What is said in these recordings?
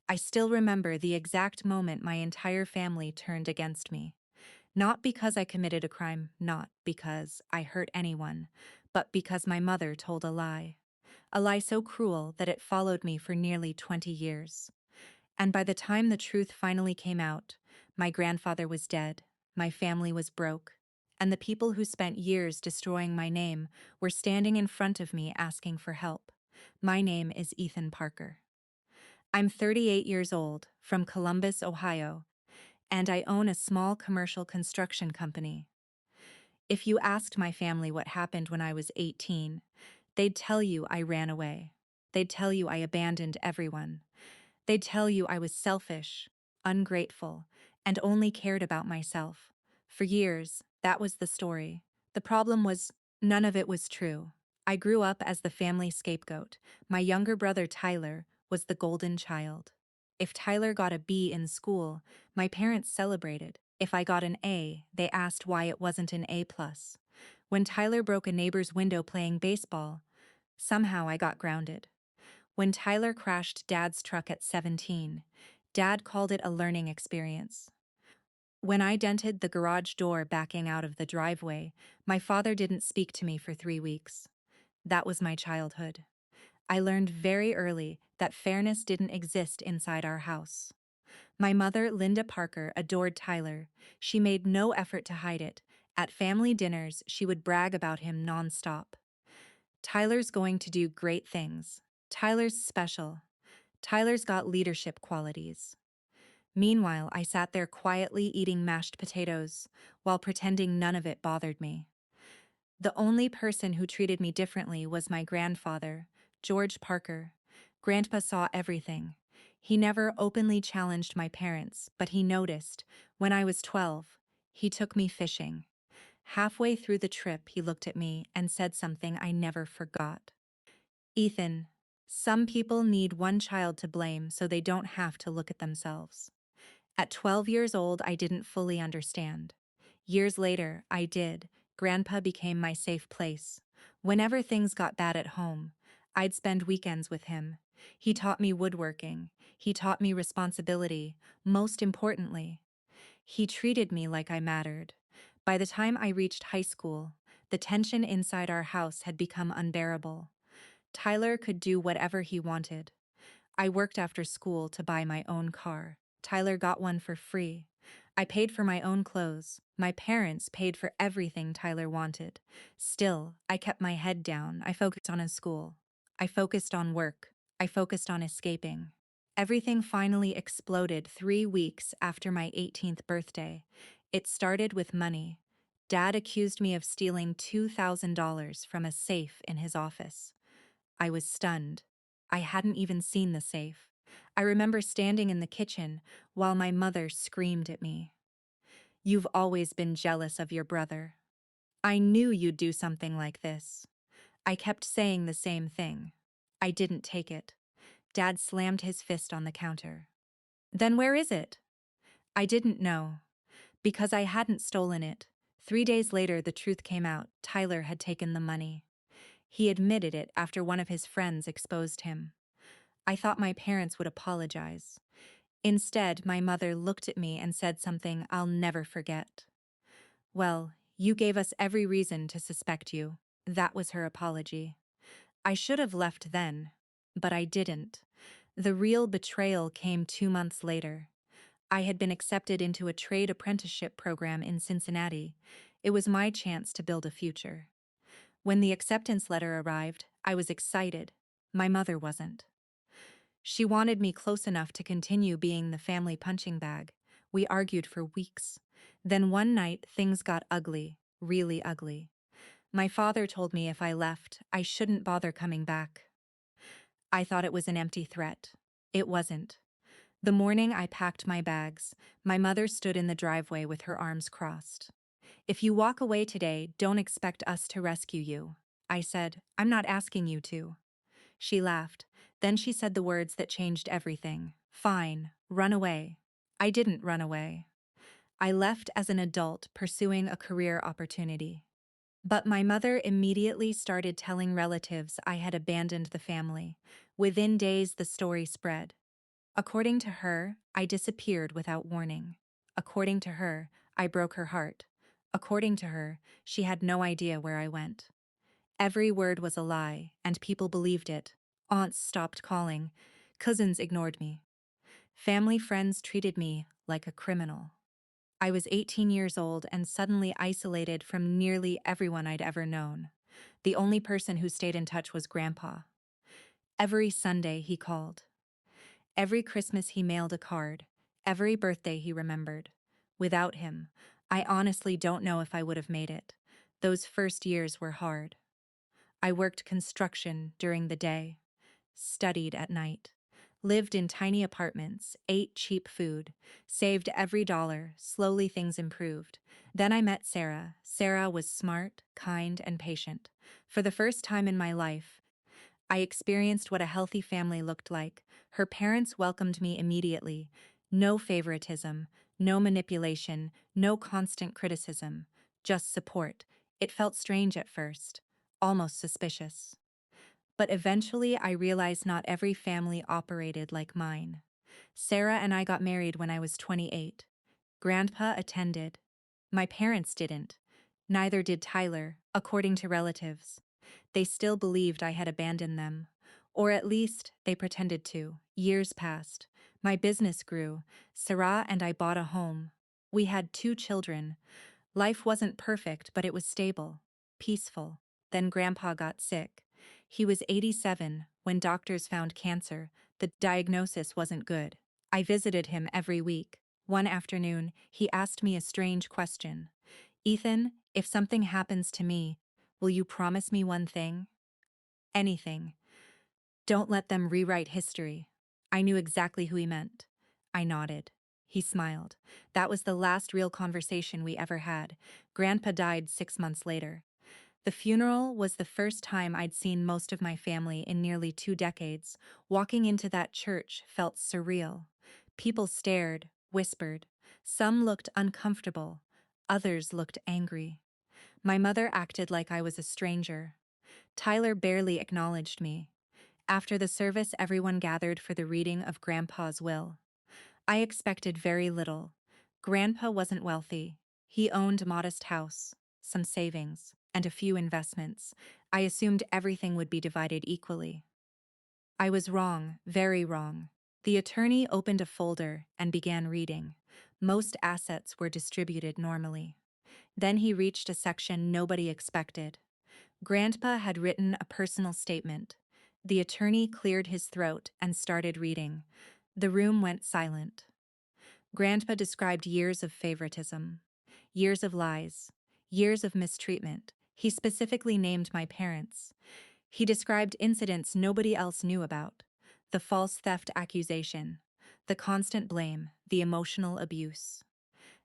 I still remember the exact moment my entire family turned against me. Not because I committed a crime, not because I hurt anyone, but because my mother told a lie. A lie so cruel that it followed me for nearly 20 years. And by the time the truth finally came out, my grandfather was dead, my family was broke, and the people who spent years destroying my name were standing in front of me asking for help. My name is Ethan Parker. I'm 38 years old, from Columbus, Ohio, and I own a small commercial construction company. If you asked my family what happened when I was 18, they'd tell you I ran away. They'd tell you I abandoned everyone. They'd tell you I was selfish, ungrateful, and only cared about myself. For years, that was the story. The problem was, none of it was true. I grew up as the family scapegoat. My younger brother, Tyler, was the golden child. If Tyler got a B in school, my parents celebrated. If I got an A, they asked why it wasn't an A+. When Tyler broke a neighbor's window playing baseball, somehow I got grounded. When Tyler crashed Dad's truck at 17, Dad called it a learning experience. When I dented the garage door backing out of the driveway, my father didn't speak to me for 3 weeks. That was my childhood. I learned very early that fairness didn't exist inside our house. My mother, Linda Parker, adored Tyler. She made no effort to hide it. At family dinners, she would brag about him nonstop. Tyler's going to do great things. Tyler's special. Tyler's got leadership qualities. Meanwhile, I sat there quietly eating mashed potatoes while pretending none of it bothered me. The only person who treated me differently was my grandfather, George Parker. Grandpa saw everything. He never openly challenged my parents, but he noticed. When I was 12, he took me fishing. Halfway through the trip, he looked at me and said something I never forgot. Ethan, some people need one child to blame so they don't have to look at themselves. At 12 years old, I didn't fully understand. Years later, I did. Grandpa became my safe place. Whenever things got bad at home, I'd spend weekends with him. He taught me woodworking. He taught me responsibility. Most importantly, he treated me like I mattered. By the time I reached high school, the tension inside our house had become unbearable. Tyler could do whatever he wanted. I worked after school to buy my own car. Tyler got one for free. I paid for my own clothes. My parents paid for everything Tyler wanted. Still, I kept my head down. I focused on his school. I focused on work. I focused on escaping. Everything finally exploded 3 weeks after my 18th birthday. It started with money. Dad accused me of stealing $2,000 from a safe in his office. I was stunned. I hadn't even seen the safe. I remember standing in the kitchen while my mother screamed at me. "You've always been jealous of your brother. I knew you'd do something like this." I kept saying the same thing. I didn't take it. Dad slammed his fist on the counter. "Then where is it?" I didn't know. Because I hadn't stolen it. 3 days later, the truth came out. Tyler had taken the money. He admitted it after one of his friends exposed him. I thought my parents would apologize. Instead, my mother looked at me and said something I'll never forget. "Well, you gave us every reason to suspect you." That was her apology. I should have left then, but I didn't. The real betrayal came 2 months later. I had been accepted into a trade apprenticeship program in Cincinnati. It was my chance to build a future. When the acceptance letter arrived, I was excited. My mother wasn't. She wanted me close enough to continue being the family punching bag. We argued for weeks. Then one night, things got ugly, really ugly. My father told me if I left, I shouldn't bother coming back. I thought it was an empty threat. It wasn't. The morning I packed my bags, my mother stood in the driveway with her arms crossed. "If you walk away today, don't expect us to rescue you." I said, "I'm not asking you to." She laughed. Then she said the words that changed everything. "Fine, run away." I didn't run away. I left as an adult pursuing a career opportunity. But my mother immediately started telling relatives I had abandoned the family. Within days, the story spread. According to her, I disappeared without warning. According to her, I broke her heart. According to her, she had no idea where I went. Every word was a lie, and people believed it. Aunts stopped calling. Cousins ignored me. Family friends treated me like a criminal. I was 18 years old and suddenly isolated from nearly everyone I'd ever known. The only person who stayed in touch was Grandpa. Every Sunday he called. Every Christmas he mailed a card. Every birthday he remembered. Without him, I honestly don't know if I would have made it. Those first years were hard. I worked construction during the day, studied at night, lived in tiny apartments, ate cheap food, saved every dollar. Slowly things improved. Then I met Sarah. Sarah was smart, kind, and patient. For the first time in my life, I experienced what a healthy family looked like. Her parents welcomed me immediately. No favoritism, no manipulation, no constant criticism, just support. It felt strange at first, almost suspicious. But eventually I realized not every family operated like mine. Sarah and I got married when I was 28. Grandpa attended. My parents didn't. Neither did Tyler, according to relatives. They still believed I had abandoned them. Or at least, they pretended to. Years passed. My business grew. Sarah and I bought a home. We had 2 children. Life wasn't perfect, but it was stable, peaceful. Then Grandpa got sick. He was 87 when doctors found cancer. The diagnosis wasn't good. I visited him every week. One afternoon, he asked me a strange question. Ethan, if something happens to me, will you promise me one thing? Anything. Don't let them rewrite history. I knew exactly who he meant. I nodded. He smiled. That was the last real conversation we ever had. Grandpa died 6 months later. The funeral was the first time I'd seen most of my family in nearly 2 decades. Walking into that church felt surreal. People stared, whispered. Some looked uncomfortable. Others looked angry. My mother acted like I was a stranger. Tyler barely acknowledged me. After the service, everyone gathered for the reading of Grandpa's will. I expected very little. Grandpa wasn't wealthy. He owned a modest house, some savings, and a few investments. I assumed everything would be divided equally. I was wrong, very wrong. The attorney opened a folder and began reading. Most assets were distributed normally. Then he reached a section nobody expected. Grandpa had written a personal statement. The attorney cleared his throat and started reading. The room went silent. Grandpa described years of favoritism, years of lies, years of mistreatment. He specifically named my parents. He described incidents nobody else knew about: the false theft accusation, the constant blame, the emotional abuse.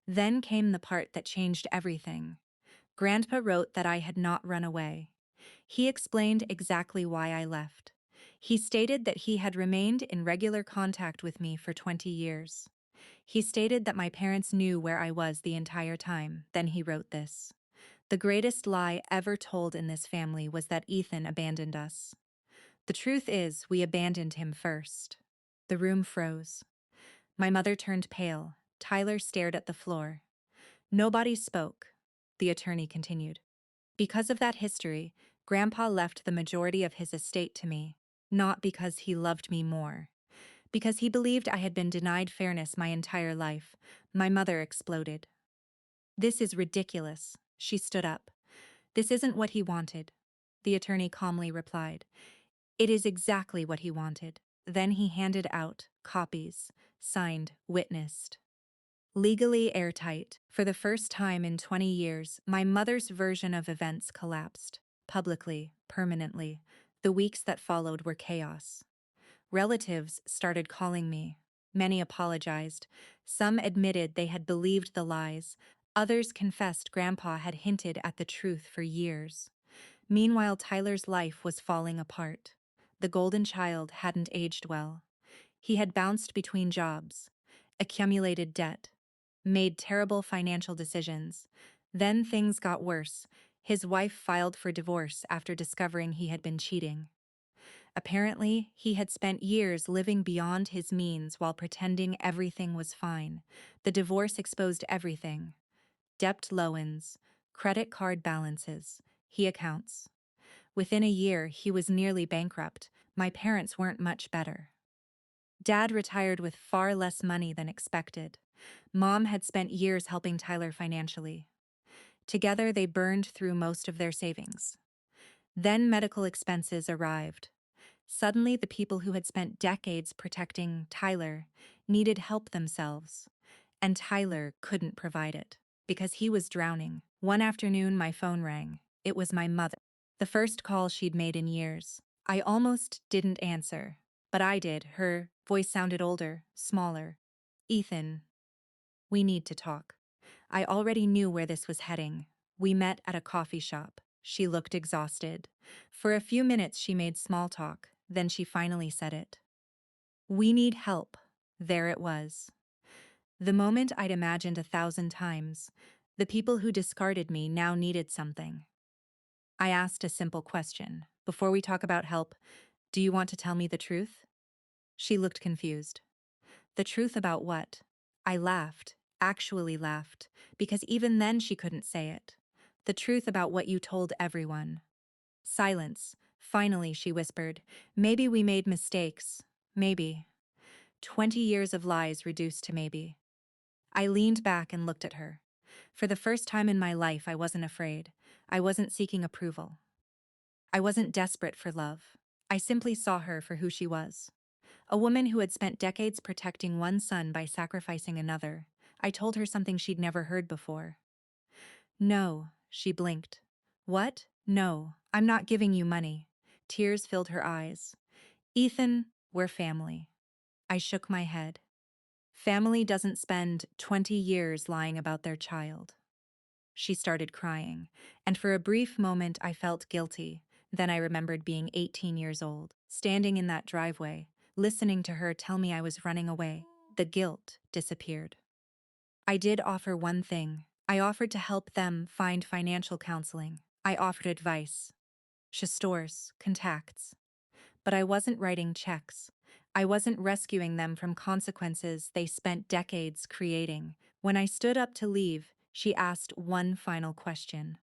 Then came the part that changed everything. Grandpa wrote that I had not run away. He explained exactly why I left. He stated that he had remained in regular contact with me for 20 years. He stated that my parents knew where I was the entire time. Then he wrote this: "The greatest lie ever told in this family was that Ethan abandoned us. The truth is, we abandoned him first." The room froze. My mother turned pale. Tyler stared at the floor. Nobody spoke. The attorney continued. Because of that history, Grandpa left the majority of his estate to me, not because he loved me more. Because he believed I had been denied fairness my entire life. My mother exploded. "This is ridiculous." She stood up. "This isn't what he wanted." The attorney calmly replied. "It is exactly what he wanted." Then he handed out copies, signed, witnessed. Legally airtight. For the first time in 20 years, my mother's version of events collapsed. Publicly, permanently. The weeks that followed were chaos. Relatives started calling me. Many apologized. Some admitted they had believed the lies. Others confessed Grandpa had hinted at the truth for years. Meanwhile, Tyler's life was falling apart. The golden child hadn't aged well. He had bounced between jobs, accumulated debt, made terrible financial decisions. Then things got worse. His wife filed for divorce after discovering he had been cheating. Apparently, he had spent years living beyond his means while pretending everything was fine. The divorce exposed everything: debt loans, credit card balances, he accounts. Within a year, he was nearly bankrupt. My parents weren't much better. Dad retired with far less money than expected. Mom had spent years helping Tyler financially. Together, they burned through most of their savings. Then medical expenses arrived. Suddenly, the people who had spent decades protecting Tyler needed help themselves, and Tyler couldn't provide it because he was drowning. One afternoon, my phone rang. It was my mother. The first call she'd made in years. I almost didn't answer, but I did. Her voice sounded older, smaller. "Ethan, we need to talk." I already knew where this was heading. We met at a coffee shop. She looked exhausted. For a few minutes, she made small talk. Then she finally said it. "We need help." There it was. The moment I'd imagined 1,000 times. The people who discarded me now needed something. I asked a simple question. "Before we talk about help, do you want to tell me the truth?" She looked confused. "The truth about what?" I laughed, actually laughed, because even then she couldn't say it. "The truth about what you told everyone." Silence. Finally, she whispered, "Maybe we made mistakes. Maybe." 20 years of lies reduced to maybe. I leaned back and looked at her. For the first time in my life, I wasn't afraid. I wasn't seeking approval. I wasn't desperate for love. I simply saw her for who she was. A woman who had spent decades protecting one son by sacrificing another. I told her something she'd never heard before. "No," she blinked. "What? No, I'm not giving you money." Tears filled her eyes. "Ethan, we're family." I shook my head. Family doesn't spend 20 years lying about their child. She started crying, and for a brief moment I felt guilty. Then I remembered being 18 years old, standing in that driveway, listening to her tell me I was running away. The guilt disappeared. I did offer one thing. I offered to help them find financial counseling. I offered advice, stores, contacts. But I wasn't writing checks. I wasn't rescuing them from consequences they spent decades creating. When I stood up to leave, she asked one final question.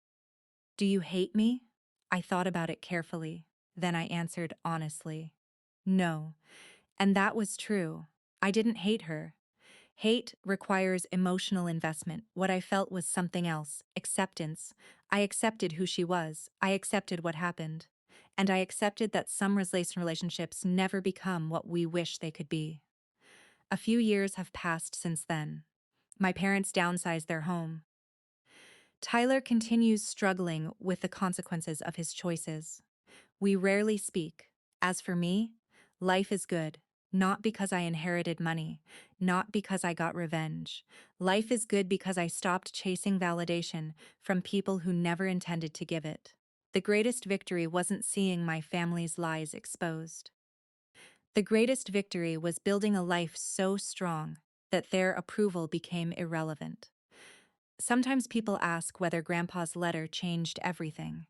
"Do you hate me?" I thought about it carefully. Then I answered honestly, "No." And that was true. I didn't hate her. Hate requires emotional investment. What I felt was something else: acceptance. I accepted who she was. I accepted what happened. And I accepted that some relationships never become what we wish they could be. A few years have passed since then. My parents downsized their home. Tyler continues struggling with the consequences of his choices. We rarely speak. As for me, life is good. Not because I inherited money, not because I got revenge. Life is good because I stopped chasing validation from people who never intended to give it. The greatest victory wasn't seeing my family's lies exposed. The greatest victory was building a life so strong that their approval became irrelevant. Sometimes people ask whether Grandpa's letter changed everything.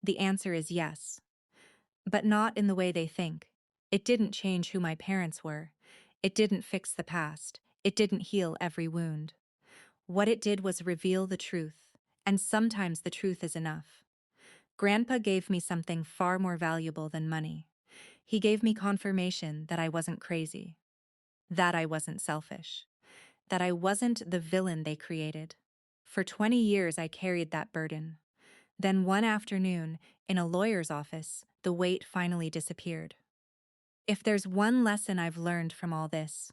The answer is yes. But not in the way they think. It didn't change who my parents were. It didn't fix the past. It didn't heal every wound. What it did was reveal the truth, and sometimes the truth is enough. Grandpa gave me something far more valuable than money. He gave me confirmation that I wasn't crazy, that I wasn't selfish, that I wasn't the villain they created. For 20 years, I carried that burden. Then one afternoon, in a lawyer's office, the weight finally disappeared. If there's one lesson I've learned from all this,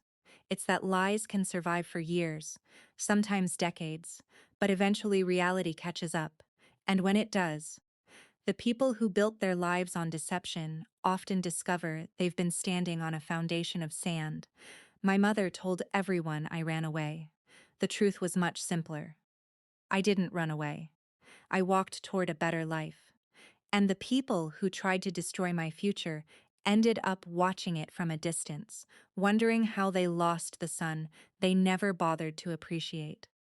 it's that lies can survive for years, sometimes decades, but eventually reality catches up. And when it does, the people who built their lives on deception often discover they've been standing on a foundation of sand. My mother told everyone I ran away. The truth was much simpler. I didn't run away. I walked toward a better life. And the people who tried to destroy my future ended up watching it from a distance, wondering how they lost the son they never bothered to appreciate.